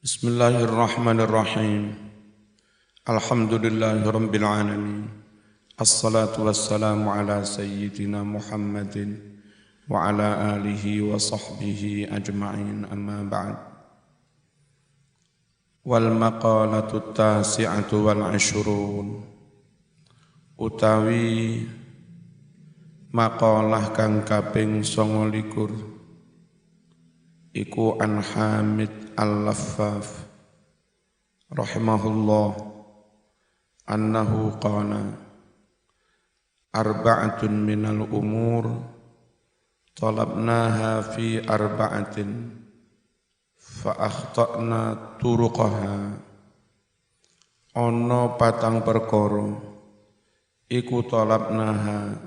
Bismillahirrahmanirrahim. Alhamdulillahirabbil alamin. Assalatu wassalamu ala sayyidina Muhammadin wa ala alihi wa sahbihi ajma'in, amma ba'd. Wal maqalatu tasi'atu wal 'ashrun. Utawi maqalah kang kaping 29 iku an Hamid Al-Laffaf rahimahullah annahu qala arba'atun minal umur talabnaha fi arba'atin fa akhta'na turuqaha. Ono patang perkara iku talabnaha,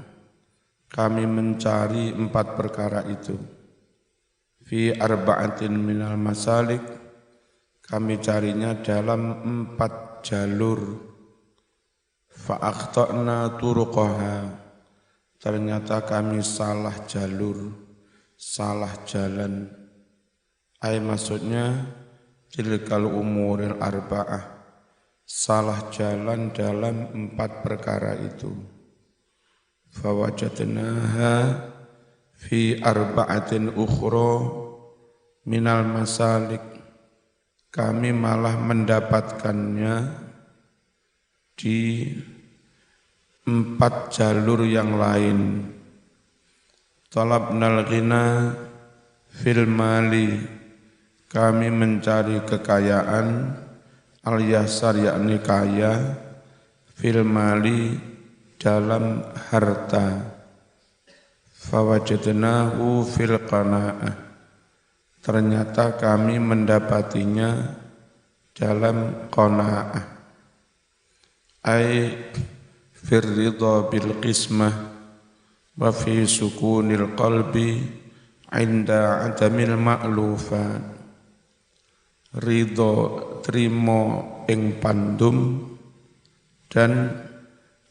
kami mencari 4 perkara itu. Fi arba'atin minal masalik, kami carinya dalam 4 jalur. Fa akhta'na turuqaha, ternyata kami salah jalur, salah jalan. Maksudnya tilkal umuril arba'ah, salah jalan dalam 4 perkara itu. Fa wajadnaha fi arba'atin ukhra minal masalik, kami malah mendapatkannya di 4 jalur yang lain. Talabnal ghina fil mali, kami mencari kekayaan, al-yasar yakni kaya, fil mali dalam harta. Fawajadnahu fil qanaa'ah, ternyata kami mendapatinya dalam qanaa'ah, ay fir ridha bil qismah wa fi sukunil qalbi inda adamil ma'lufat. Ridha trimo ing pandum dan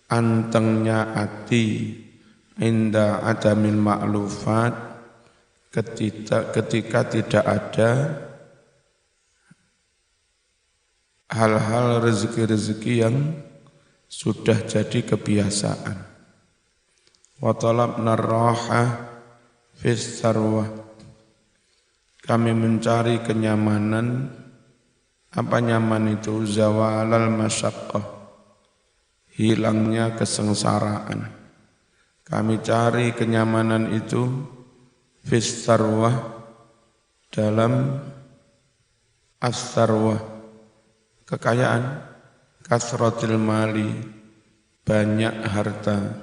antengnya ati inda adamil ma'lufat, ketika tidak ada hal-hal rezeki-rezeki yang sudah jadi kebiasaan. Wa talabna ar-raha fis sarwah, kami mencari kenyamanan. Apa nyaman itu? Zawalal masyaqqah, hilangnya kesengsaraan. Kami cari kenyamanan itu fis sarwah, dalam as-sarwah, kekayaan, kasratil mali, banyak harta.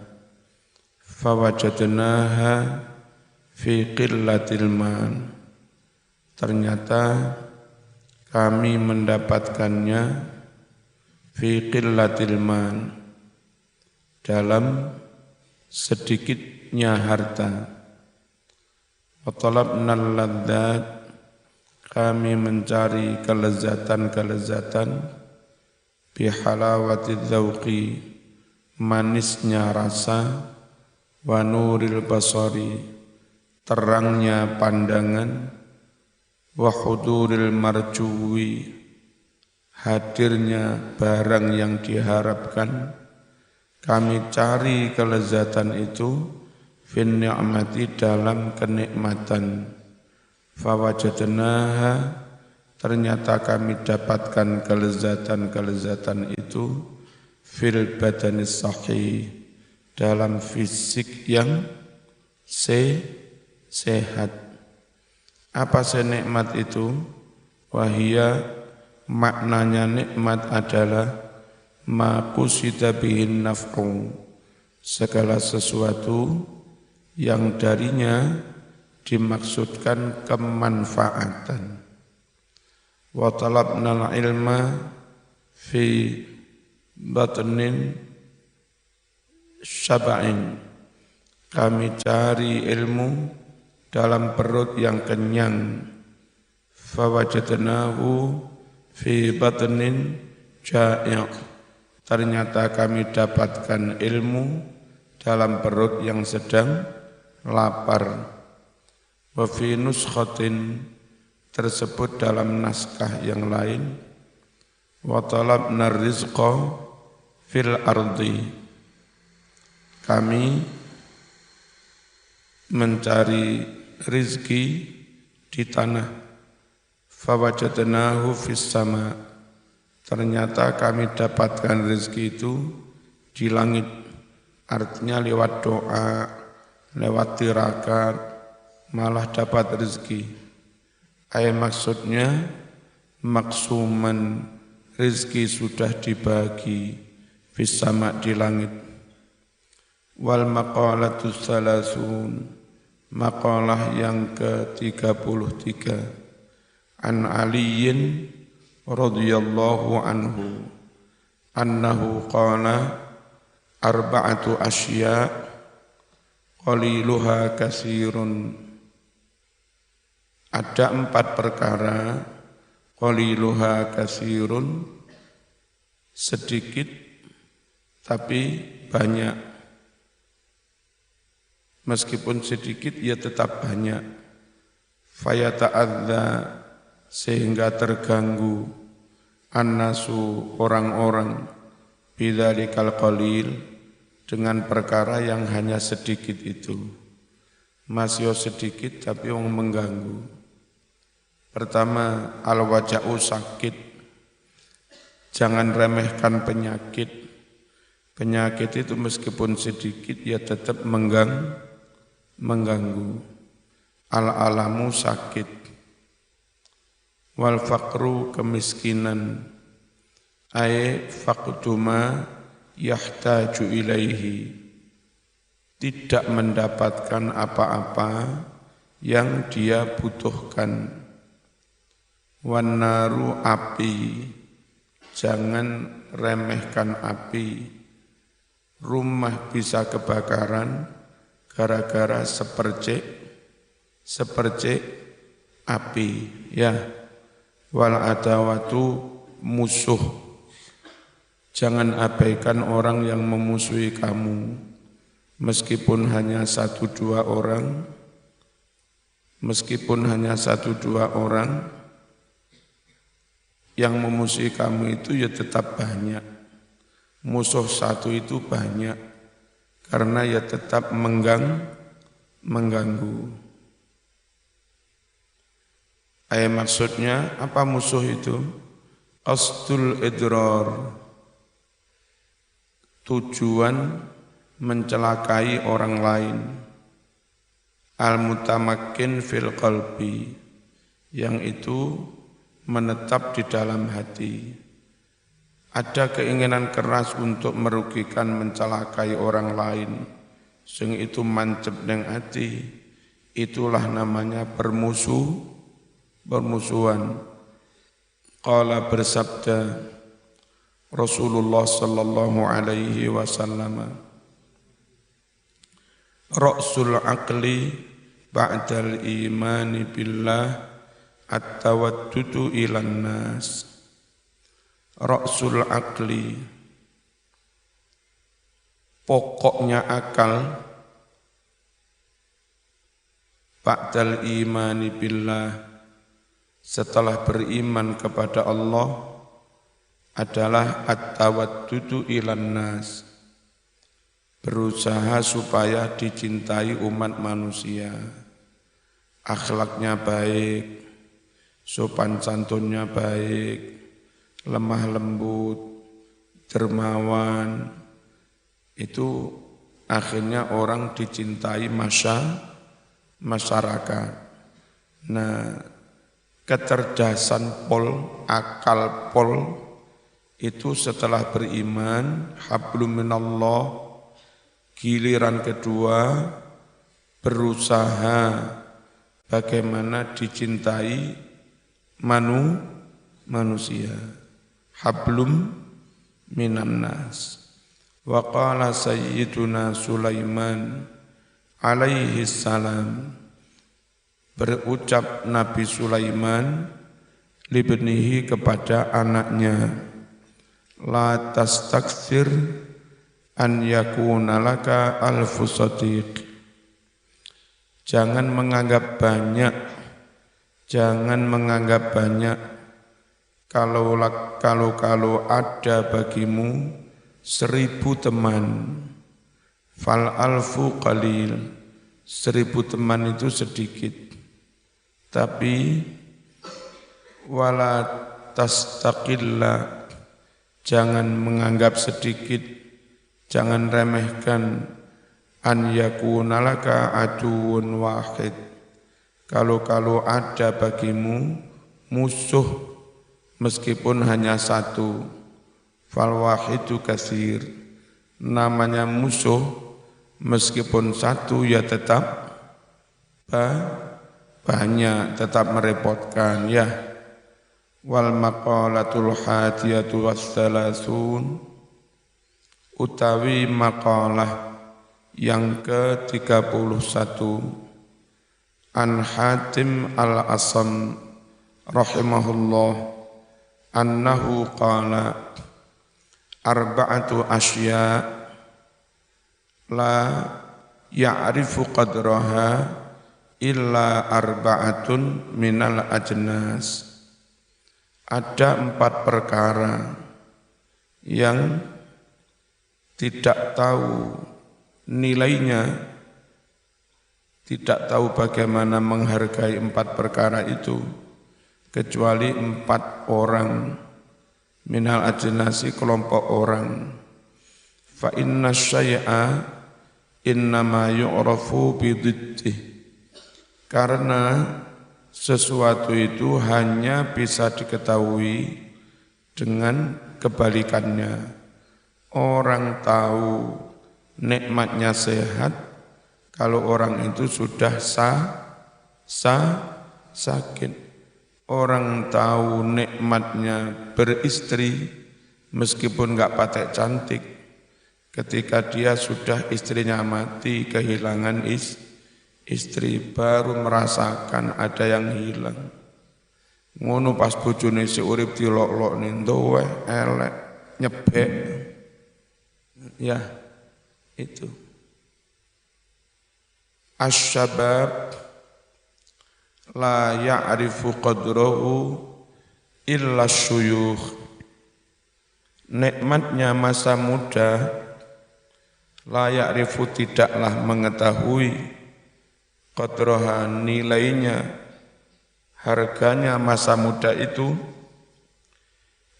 Fawajadnaha fi qillatil mal, ternyata kami mendapatkannya fi qillatil mal, dalam sedikitnya harta. Wa talabnal ladzat, kami mencari kelezatan-kelezatan, bihalawati dzauqi, manisnya rasa, wa nuril basari, terangnya pandangan, wa huduril marjuwi, hadirnya barang yang diharapkan. Kami cari kelezatan itu fin ni'mati, dalam kenikmatan. Fawajadnaha, ternyata kami dapatkan kelezatan-kelezatan itu fil badanis sahih, dalam fisik yang sehat. Apa senikmat itu? Wahia, maknanya nikmat adalah ma qusida bihin naf'u, segala sesuatu yang darinya dimaksudkan kemanfaatan. Wa talabnal ilma fi batnin syaba'in, kami cari ilmu dalam perut yang kenyang. Fawajadnahu fi batnin ja'i', ternyata kami dapatkan ilmu dalam perut yang sedang lapar. Wa fi nuskhatin, tersebut dalam naskah yang lain, wa talabna rizqa fil ardi, kami mencari rizki di tanah, fawajadnahu fis sama, ternyata kami dapatkan rizki itu di langit, artinya lewat doa, lewat tirakat, malah dapat rizki. Maksudnya maksuman, rizki sudah dibagi fis sama, di langit. Wal maqalatu salasun, maqalah yang ke-33, an Aliyin radhiyallahu anhu annahu qala arba'atu asya qaliluha katsirun, ada 4 perkara, qaliluha katsirun, sedikit tapi banyak, meskipun sedikit ya tetap banyak, fayata'adza, sehingga terganggu, annasu, orang-orang, bidzalikal qalil, dengan perkara yang hanya sedikit itu. Masih sedikit tapi yang mengganggu. Pertama, al-waja'u, sakit. Jangan remehkan penyakit. Penyakit itu meskipun sedikit ya tetap mengganggu. Al-alamu, sakit. Wal faqru, kemiskinan. Faqduma yahtaju ilaihi, tidak mendapatkan apa-apa yang dia butuhkan. Wan naru, api, jangan remehkan api. Rumah bisa kebakaran gara-gara sepercik api, ya. Wal adawatu, musuh, jangan abaikan orang yang memusuhi kamu, meskipun hanya 1-2 orang, yang memusuhi kamu itu ya tetap banyak. Musuh 1 itu banyak, karena ya tetap mengganggu. Maksudnya apa musuh itu? Qasdul idrar, tujuan mencelakai orang lain. Al-mutamakkin fil qalbi, yang itu menetap di dalam hati. Ada keinginan keras untuk merugikan, mencelakai orang lain, sing itu mancep neng hati, itulah namanya bermusuhan. Qala, bersabda Rasulullah sallallahu alaihi wasallam, ra'sul aqli ba'dal imani billah at-tawaddudu ilan nas. Ra'sul aqli, pokoknya akal, ba'dal imani billah, setelah beriman kepada Allah, adalah at-tawaddudu ilan nas, berusaha supaya dicintai umat manusia, akhlaknya baik, sopan santunnya baik, lemah lembut, dermawan, itu akhirnya orang dicintai masyarakat. Nah, kecerdasan akal itu setelah beriman, hablum minallah, giliran kedua berusaha bagaimana dicintai manusia. Hablum minan nas. Wa qala sayyiduna Sulaiman alaihi salam, berucap Nabi Sulaiman libnihi, kepada anaknya, la tastakthir an yakuna laka alfu sadiq, jangan menganggap banyak Jangan menganggap banyak kalau ada bagimu 1000 teman. Fal alfu qalil. 1000 teman itu sedikit. Tapi wala tastaqilla. Jangan menganggap sedikit, jangan remehkan an yakuna laka aduun wahid. Kalau ada bagimu musuh meskipun hanya satu, fal wahidu katsir. Namanya musuh meskipun satu ya tetap banyak, tetap merepotkan ya. Wal maqalatul hadiyatu wassalasun, utawi maqalah yang ke-31 an Hatim al-Asam rahimahullah annahu qala arba'atu asya la ya'rifu qadraha illa arba'atun minal ajnas. Ada 4 perkara yang tidak tahu nilainya, tidak tahu bagaimana menghargai 4 perkara itu, kecuali 4 orang, minal ajnasi kelompok orang. Fa inna syai'a innama yu'rafu bididdih. Karena sesuatu itu hanya bisa diketahui dengan kebalikannya. Orang tahu nikmatnya sehat kalau orang itu sudah sakit. Orang tahu nikmatnya beristri meskipun enggak patek cantik ketika dia sudah istrinya mati, kehilangan istri, baru merasakan ada yang hilang. Ngono pas bojone si urip dilok-lokne ndowe elek nyebek. Ya, itu. Asy-syabab la ya'rifu qadrahu illa syuyukh. Nikmatnya masa muda la ya'rifu tidaklah mengetahui qadraha nilainya, harganya masa muda itu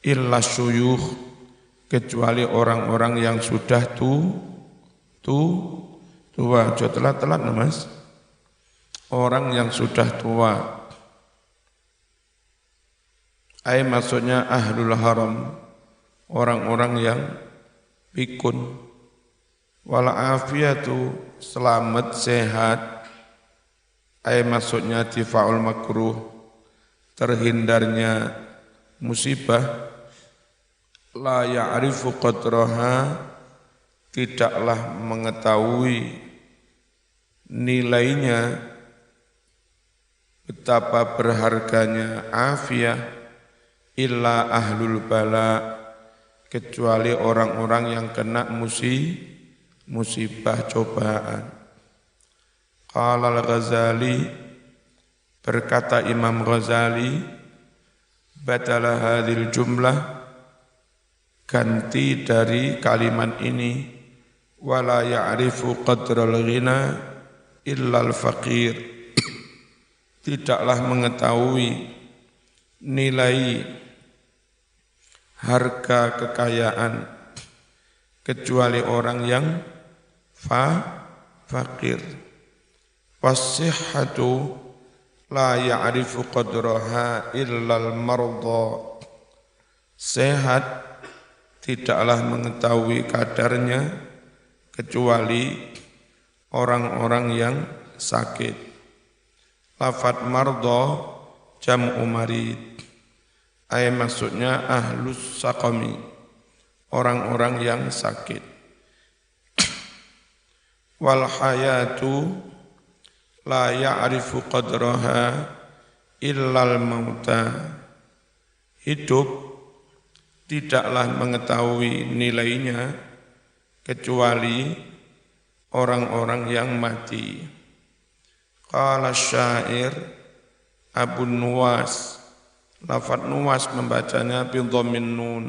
illa syuyukh, kecuali orang-orang yang sudah tua. Telat mas. Orang yang sudah tua. Maksudnya ahlul haram, orang-orang yang pikun. Wal afiyatu, selamat sehat. Maksudnya difaul makruh, terhindarnya musibah. La ya'rifu qadraha, tidaklah mengetahui nilainya, betapa berharganya afiyah, illa ahlul bala, kecuali orang-orang yang kena musibah cobaan. Qala al-Ghazali, berkata Imam Ghazali, badala hadhil jumlah, ganti dari kalimat ini, wala ya'rifu qadral ghina illal faqir, tidaklah mengetahui nilai harga kekayaan kecuali orang yang fakir. Wasihhatu la ya'rifu qadraha illal marda, sehat tidaklah mengetahui kadarnya kecuali orang-orang yang sakit. Lafadz marda jam'u marid, maksudnya ahlus saqami, orang-orang yang sakit. Wal hayatu la ya'rifu qadraha illal mauta, hidup tidaklah mengetahui nilainya kecuali orang-orang yang mati. Qala syair Abu Nuwas. Lafaz Nuwas membacanya bil dhammin nun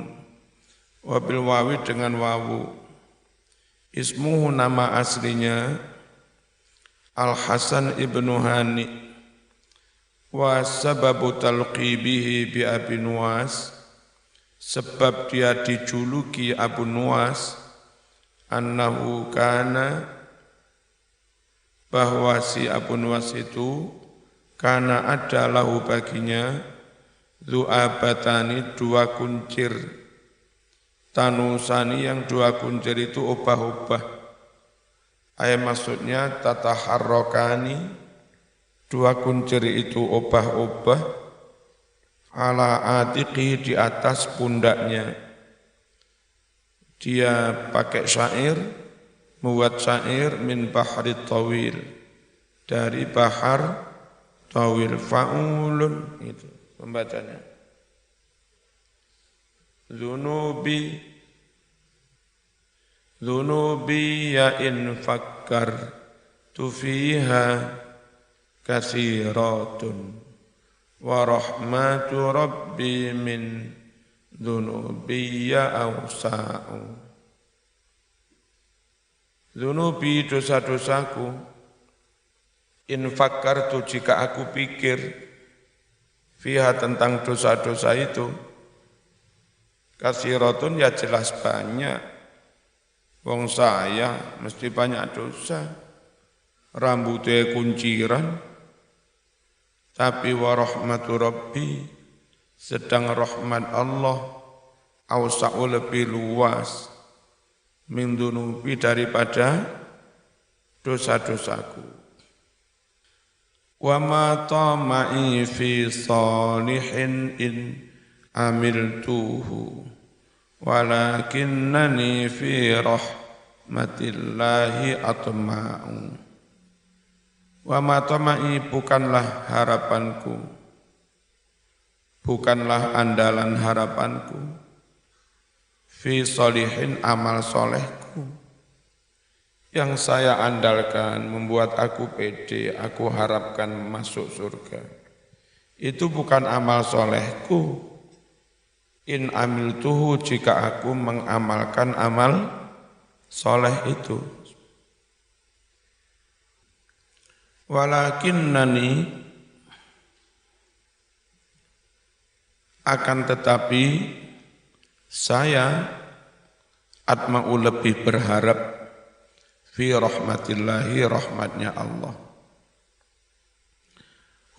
wa bil wawi dengan wawu. Ismuhu nama aslinya Al-Hasan ibnu Hani. Wa sababu talqibihi bi Abi Nuwas, sebab dia dijuluki Abu Nuwas, annahu kana, bahwa si Abu Nuwas itu kana ada lahu baginya du'abatani, dua kuncir, tanusani yang dua kuncir itu obah-obah. Ayat maksudnya tataharrokani, dua kuncir itu obah-obah, ala atiqi, di atas pundaknya. Dia pakai syair, membuat syair min bahri tawil, dari bahar tawil, fa'ulun, itu pembacanya. Dhunubi ya in fakkartu fiha kathiratun wa rahmatu rabbi min dhunubi ya awsa'u. Dhunubi, dosa-dosaku, in fakkartu, jika aku pikir, fiha, tentang dosa-dosa itu, kathiratun, ya jelas banyak. Wong saya mesti banyak dosa, rambutnya kunciran, tapi wa rahmatu rabbi, sedang rahmat Allah, awsa'u, lebih luas, min dunubi, daripada dosa-dosaku. Wa ma tama'i fi salihin in amiltuhu walakinnani fi rahmatillahi atma'u. Wa ma tama'i, bukanlah harapanku, bukanlah andalan harapanku, fi sholihin, amal solehku, yang saya andalkan, membuat aku pede, aku harapkan masuk surga. Itu bukan amal solehku. In amiltuhu, jika aku mengamalkan amal soleh itu. Walakinnani, akan tetapi saya atma'u, lebih berharap, fi rahmatillahi, rahmatnya Allah.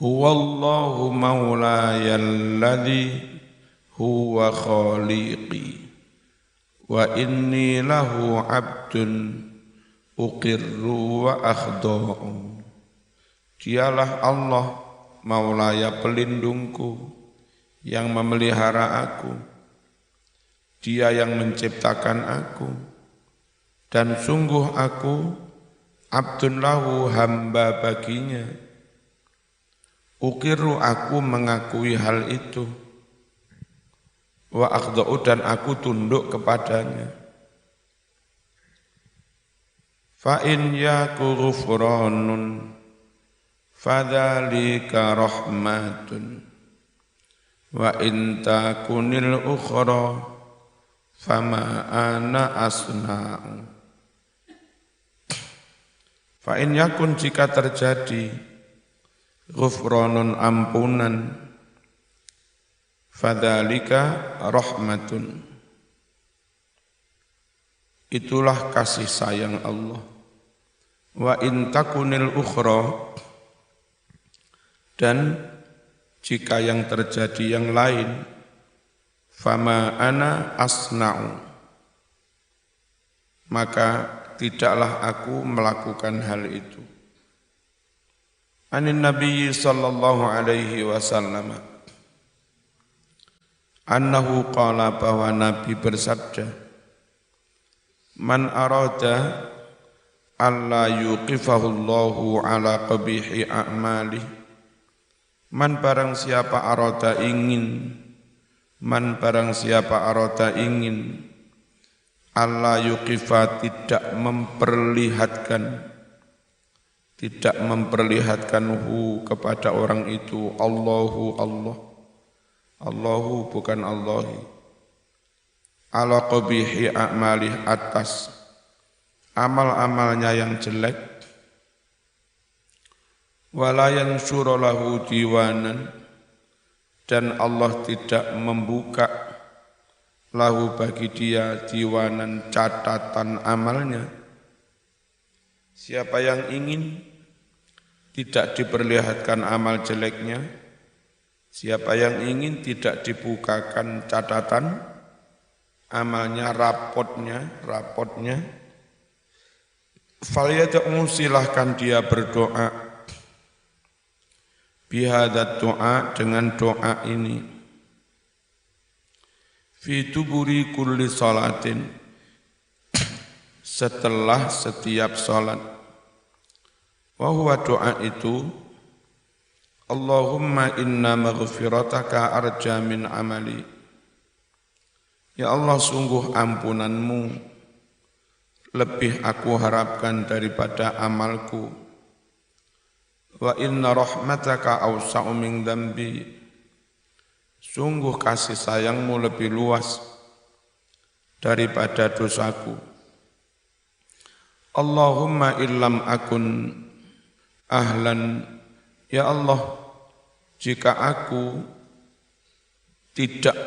Huwallahu maulayalladzi huwa khaliqi wa inni lahu abdun uqirru wa akhda'u. Dialah Allah, maulaya, pelindungku, yang memelihara aku. Dia yang menciptakan aku, dan sungguh aku abdun lahu, hamba baginya. Uqirru, aku mengakui hal itu. Wa akhda'u, dan aku tunduk kepadanya. Fa in yaku ghufranun fadzalika rahmatun wa in takunil ukhra fama ana asna'u. Fa in yakun, jika terjadi, ghufranun, ampunan, fadzalika rahmatun, itulah kasih sayang Allah. Wa in takunil ukhra, dan jika yang terjadi yang lain, fama ana asna'u, maka tidaklah aku melakukan hal itu. Anin Nabi sallallahu alaihi wasallam, annahu qala, bahwa Nabi bersabda, man arada alla yuqifahu Allahu ala qabihi a'malih, man barang siapa arada ingin, man barang siapa arada ingin, alla yuqifa, tidak memperlihatkan, tidak memperlihatkanhu kepada orang itu Allahu Allah. Allahu bukan Allahi. Ala qabihi a'malih, atas amal-amalnya yang jelek. Wala yansyura lahu diwanan, dan Allah tidak membuka lahu bagi dia diwanan, catatan amalnya. Siapa yang ingin tidak diperlihatkan amal jeleknya, siapa yang ingin tidak dibukakan catatan amalnya, rapotnya, falyad'u, silahkan dia berdoa, bihadat doa, dengan doa ini, fi tuburi kulli salatin, setelah setiap salat. Wa huwa, doa itu, Allahumma inna maghfirataka arja min amali. Ya Allah, sungguh ampunanmu lebih aku harapkan daripada amalku. Wa inna rahmataka awsa'u min dzambi. Sungguh kasih sayangmu lebih luas daripada dosaku. Allahumma illam akun ahlan, ya Allah, jika aku tidak,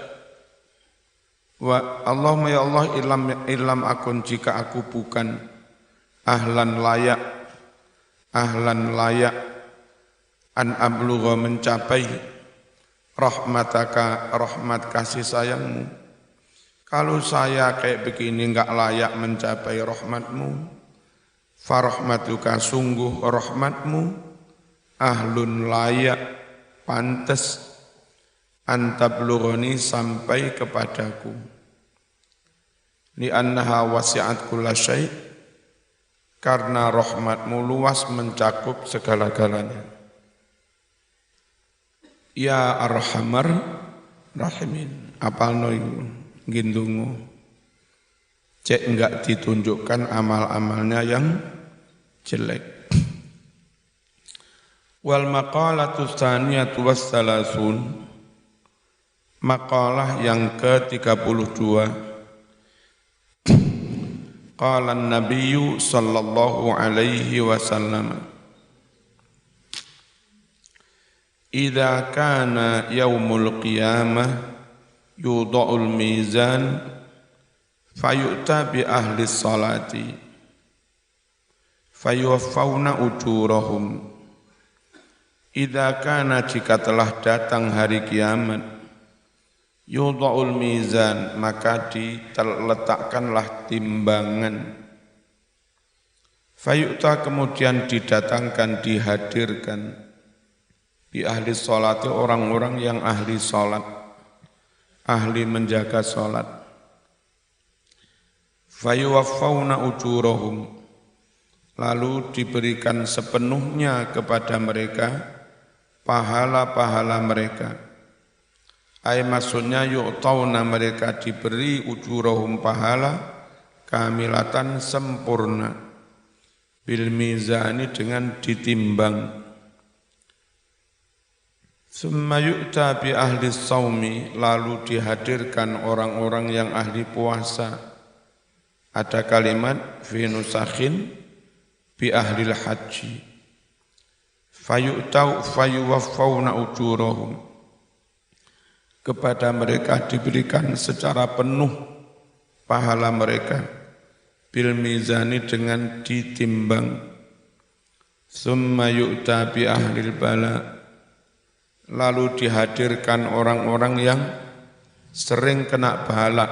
wa Allahumma ya Allah illam akun, jika aku bukan ahlan layak an ablugha, mencapai rahmataka, rahmat kasih sayangmu. Kalau saya kayak begini enggak layak mencapai rahmatmu, farahmatuka, sungguh rahmatmu, ahlun layak, pantas, antablughani, sampai kepadaku. Li'annaha wasi'at kulla syai', karena rahmatmu luas mencakup segala-galanya. Ya arhamar rahimin, apalno iku ngindungu. Cek enggak ditunjukkan amal-amalnya yang jelek. Wal maqalatu tsaniyatu wassalasun, maqalah yang ke-32. Qala an-nabiyyu sallallahu alaihi wasallam, idza kana yaumul qiyamah yudha'ul mizan fayu'ta bi ahli sholati fayuwaffawna ujurahum. Idza kana, jika telah datang hari kiamat, yudha'ul mizan, maka diletakkanlah timbangan. Fayu'ta, kemudian didatangkan, dihadirkan, bi ahli sholati, orang-orang yang ahli sholat, ahli menjaga sholat. Fayuwaffawna ujurahum, lalu diberikan sepenuhnya kepada mereka pahala-pahala mereka. Ay, maksudnya yu'tawna, mereka diberi ujurahum, pahala, kamilatan, sempurna, bil mizani, dengan ditimbang. Summa yu'ta bi ahli shaumi, lalu dihadirkan orang-orang yang ahli puasa. Ada kalimat fi nusakhin bi ahlil haji. Fayu'tau fayuwaffawna ujurahum, kepada mereka diberikan secara penuh pahala mereka, bil mizani, dengan ditimbang. Summa yu'ta bi ahlil bala, lalu dihadirkan orang-orang yang sering kena bala,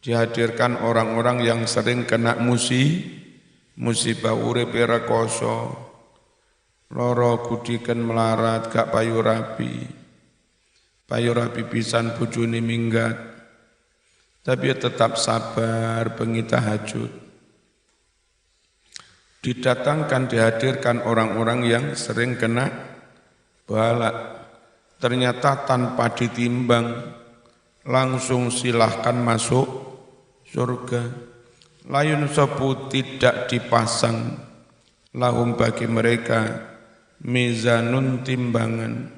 dihadirkan orang-orang yang sering kena musibah, urip rekoso, loro gudiken melarat, gak payu rapi pisan, bojone minggat, tapi tetap sabar, bengi tahajud. Didatangkan, dihadirkan orang-orang yang sering kena bala, ternyata tanpa ditimbang, langsung silahkan masuk surga. Layun sabu, tidak dipasang lahum bagi mereka mizanun timbangan,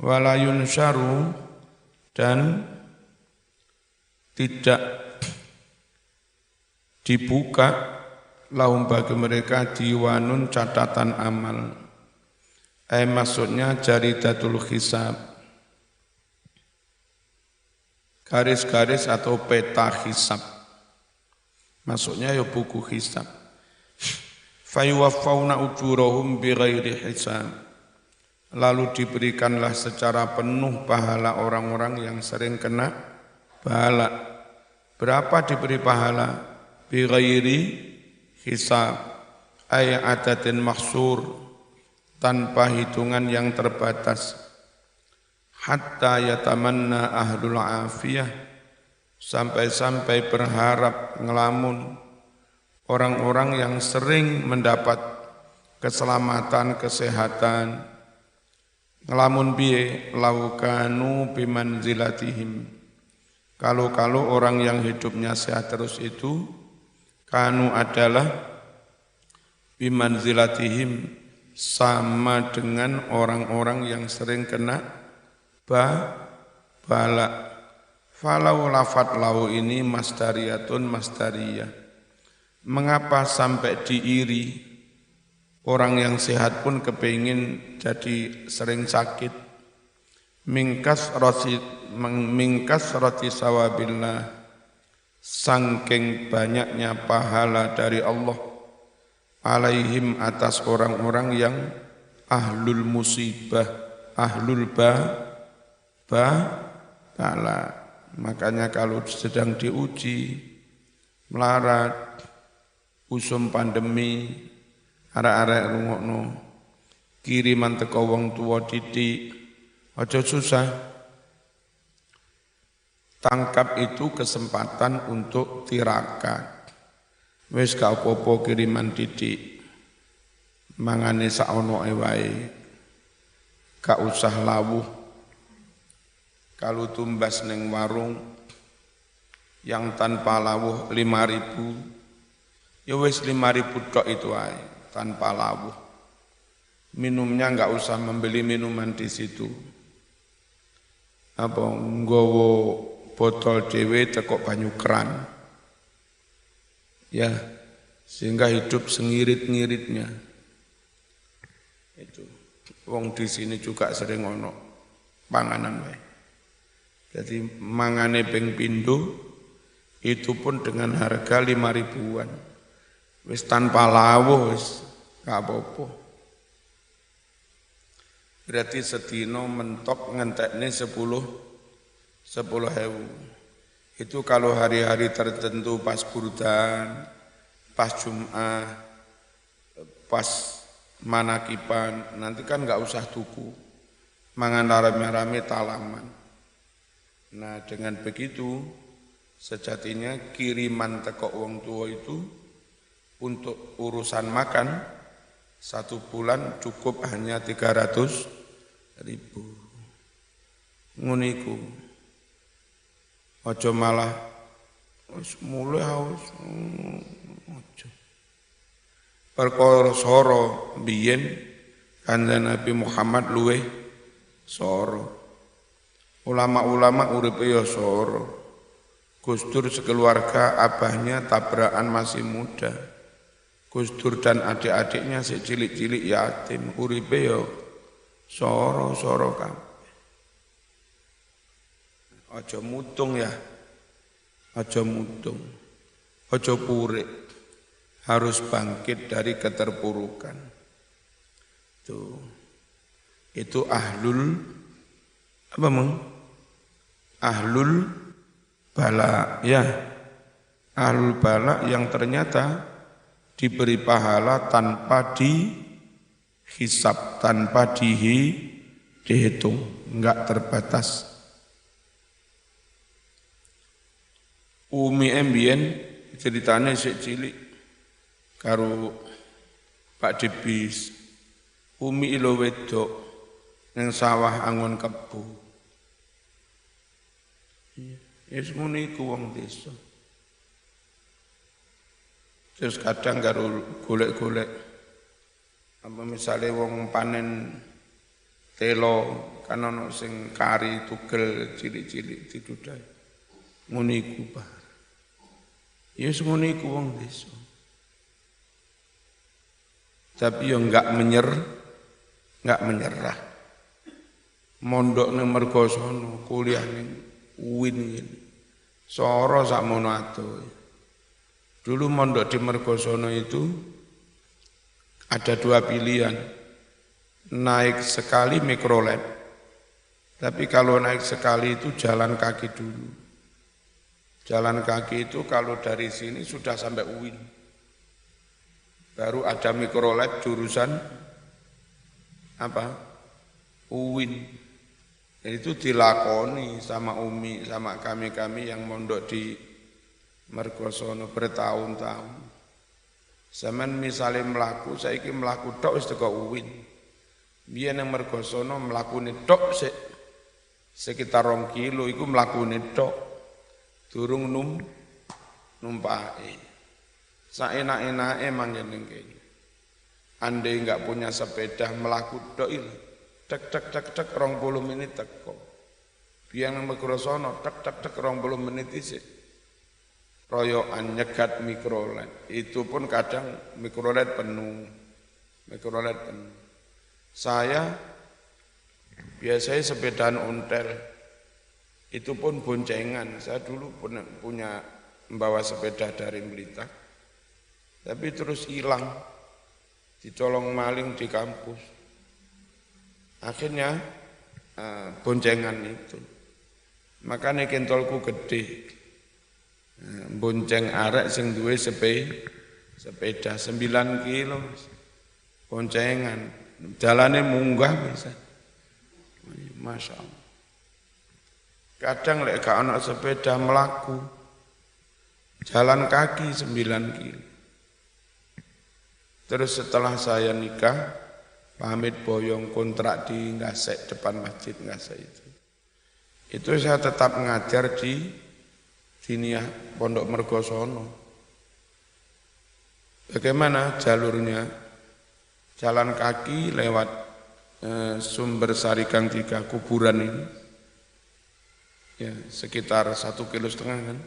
walayun syaru dan tidak dibuka lahum bagi mereka diwanun catatan amal. Maksudnya jaridatul hisab, garis-garis atau peta hisab. Maksudnya ya buku hisab. Fayuwaffawna ujurahum bighairi hisab. Lalu diberikanlah secara penuh pahala orang-orang yang sering kena pahala. Berapa diberi pahala? Bighairi hisab. Ay adatin maksur, tanpa hitungan yang terbatas. Hatta yatamanna ahlul afiyah, sampai-sampai berharap ngelamun orang-orang yang sering mendapat keselamatan, kesehatan. Ngelamun biye laukanu bimanzilatihim. Kalau orang yang hidupnya sehat terus itu, kanu adalah bimanzilatihim, sama dengan orang-orang yang sering kena bala. Falau lafat lau ini masdariyatun masdariyah. Mengapa sampai diiri? Orang yang sehat pun kepingin jadi sering sakit. Mingkas roti sawabillah, sangking banyaknya pahala dari Allah alaihim atas orang-orang yang ahlul musibah, ahlul bala. Makanya kalau sedang diuji, melarat, usum pandemi, arek-arek rungokno, kiriman teko wong tuwa didik, aja susah. Tangkap itu kesempatan untuk tirakat. Wis gak apa-apa kiriman didik, mangane saonoke wae, gak usah lawuh. Kalau tumbas neng warung yang tanpa lawuh 5.000, ya wis 5.000 tok itu ae, tanpa lawuh. Minumnya enggak usah membeli minuman di situ. Apa nggowo botol dhewe teko banyu keran. Ya, sehingga hidup sengirit-ngiritnya. Itu wong di sini juga sering ono panganan wae. Jadi mangane ping pindho itu pun dengan harga 5.000-an. Wis tanpa lawuh wis gak apa-apa. Berarti sedina mentok ngentekne 10.000. Itu kalau hari-hari tertentu pas burdan, pas Jum'ah, pas manakiban, nanti kan gak usah tuku. Mangan rame-rame talaman. Nah dengan begitu sejatinya kiriman teko wong tua itu untuk urusan makan 1 bulan cukup hanya 300.000. Nguniku ojo malah mulai haus ojo. Perkara soro biyen kanjeng Nabi Muhammad luweh soro. Ulama-ulama uripe ya soro. Gus Dur sekeluarga abahnya tabrakan masih muda. Gus Dur dan adik-adiknya si cilik-cilik yatim. Uripe ya soro kabeh. Aja mutung ya. Aja mutung. Aja purik. Harus bangkit dari keterpurukan. Itu ahlul apa meng? Ahlul bala, ya, ahlul bala yang ternyata diberi pahala tanpa dihisab, tanpa dihitung, enggak terbatas. Umi mbien ceritanya sik cilik karo Pak Debis. Umi ilo wedok ning sawah angon kebo. Ya semono iku wong desa. Terus kadang karo golek-golek Apa misalnya wong panen telo kan ana sing kari tugel cilik-cilik didudai. Ngono iku, Pak. Ya ngono iku wong desa. Tapi yo enggak menyerah. Mondok ning Mergosono, kuliah ning UIN ngene. Soro sakmono adoh. Dulu mondok di Mergosono itu ada dua pilihan. Naik sekali mikrolet. Tapi kalau naik sekali itu jalan kaki dulu. Jalan kaki itu kalau dari sini sudah sampai UIN. Baru ada mikrolet jurusan apa? UIN. Itu dilakoni sama Umi, sama kami-kami yang mondok di Mergosono bertahun-tahun. Zaman misalnya melaku, saiki melaku tok wis teko UIN. Biyen nang Mergosono mlakune tok sekitar 2 kilo iku mlakune tok. Durung numpake. Saenak-enake manggen ning kene. Andai enggak punya sepeda mlaku tok iki. Tek 20 menit teko. Biyen nang Mergosono tek 20 menit isih. Royokan nyegat mikrolet. Itu pun kadang mikrolet penuh. Saya biasanya sepedaan ontel. Itu pun boncengan. Saya dulu punya membawa sepeda dari Blitar. Tapi terus hilang. Dicolong maling di kampus. Akhirnya boncengan itu. Makanya kentolku gede. Bonceng arek sing duwe sepeda 9 kilo. Boncengan. Jalannya munggah bisa. Masya Allah. Kadang lek gak ana sepeda melaku. Jalan kaki 9 kilo. Terus setelah saya nikah, pamit boyong kontrak di Ngasek, depan masjid Ngasek itu. Itu saya tetap ngajar di Diniyah Pondok Mergosono. Bagaimana jalurnya? Jalan kaki lewat Sumber Sari Gang 3 kuburan ini. Ya, sekitar 1,5 kilo kan.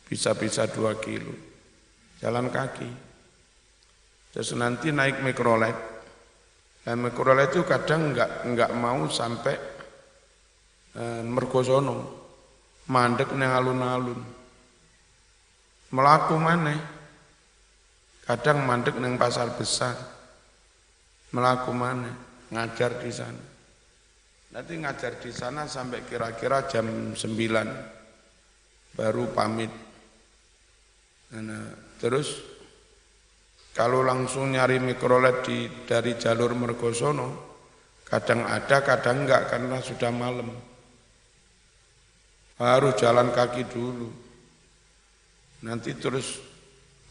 Bisa 2 kilo. Jalan kaki. Terus nanti naik mikrolet. Dan mikrolet itu kadang enggak mau sampai Mergosono. Mandek nang alun-alun. Melaku maneh. Kadang mandek nang pasar besar. Melaku maneh, ngajar di sana. Nanti ngajar di sana sampai kira-kira jam 9 baru pamit. Nah, terus kalau langsung nyari mikrolet dari jalur Mergosono, kadang ada, kadang enggak karena sudah malam. Harus jalan kaki dulu. Nanti terus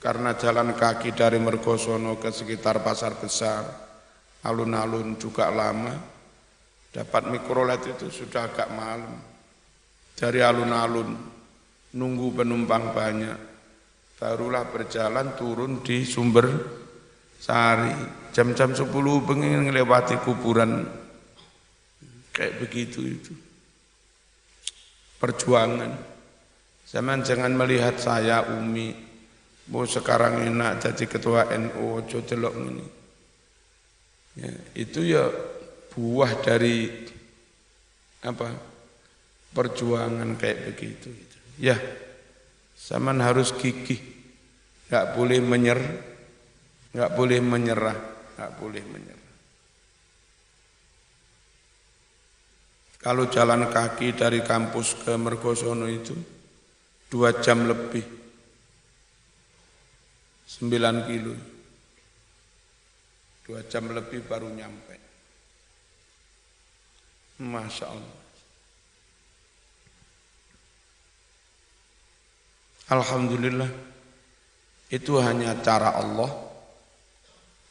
karena jalan kaki dari Mergosono ke sekitar pasar besar, alun-alun juga lama, dapat mikrolet itu sudah agak malam. Dari alun-alun, nunggu penumpang banyak. Barulah berjalan turun di Sumber Sari. Jam-jam 10 pengen ngelewati kuburan. Kayak begitu itu. Perjuangan. Zaman jangan melihat saya Umi. Mau sekarang enak jadi ketua NU, ojo delok ini. Ya, itu ya buah dari perjuangan kayak begitu. Ya, zaman harus gigih, nggak boleh menyerah. Kalau jalan kaki dari kampus ke Mergosono itu 2 jam lebih, 9 kilo. 2 jam lebih baru nyampe. Masya Allah. Alhamdulillah, itu hanya cara Allah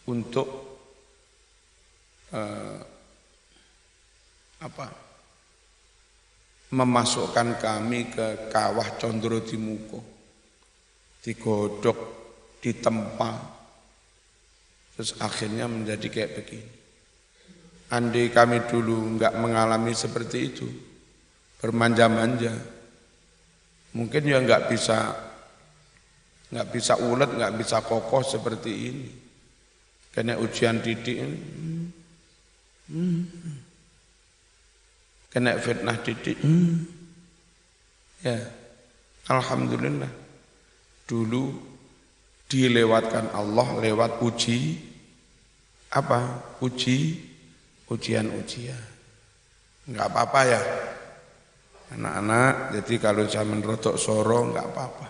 untuk memasukkan kami ke kawah Condro Timuko, digodok, ditempa, Terus akhirnya menjadi kayak begini. Andai kami dulu enggak mengalami seperti itu, bermanja-manja, mungkin ya enggak bisa ulet, enggak bisa kokoh seperti ini. Kena ujian didik ini. Kena fitnah didik. Ya, alhamdulillah. Dulu dilewatkan Allah lewat ujian-ujian. Enggak apa-apa ya. Anak-anak, jadi kalau zaman rotok soro enggak apa-apa.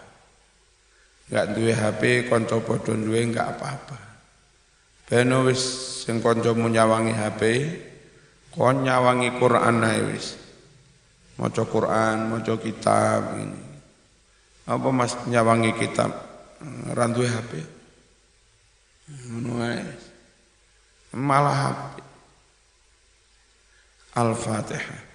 Enggak duwe HP, kanca padha duwe enggak apa-apa. Beno wis sing kancamu nyawangi HP, kon nyawangi Quran ae wis. Maca Quran, maca kitab ini. Apa Mas nyawangi kitab? Ra duwe HP. Ngono ae. Malah HP. Al-Fatihah.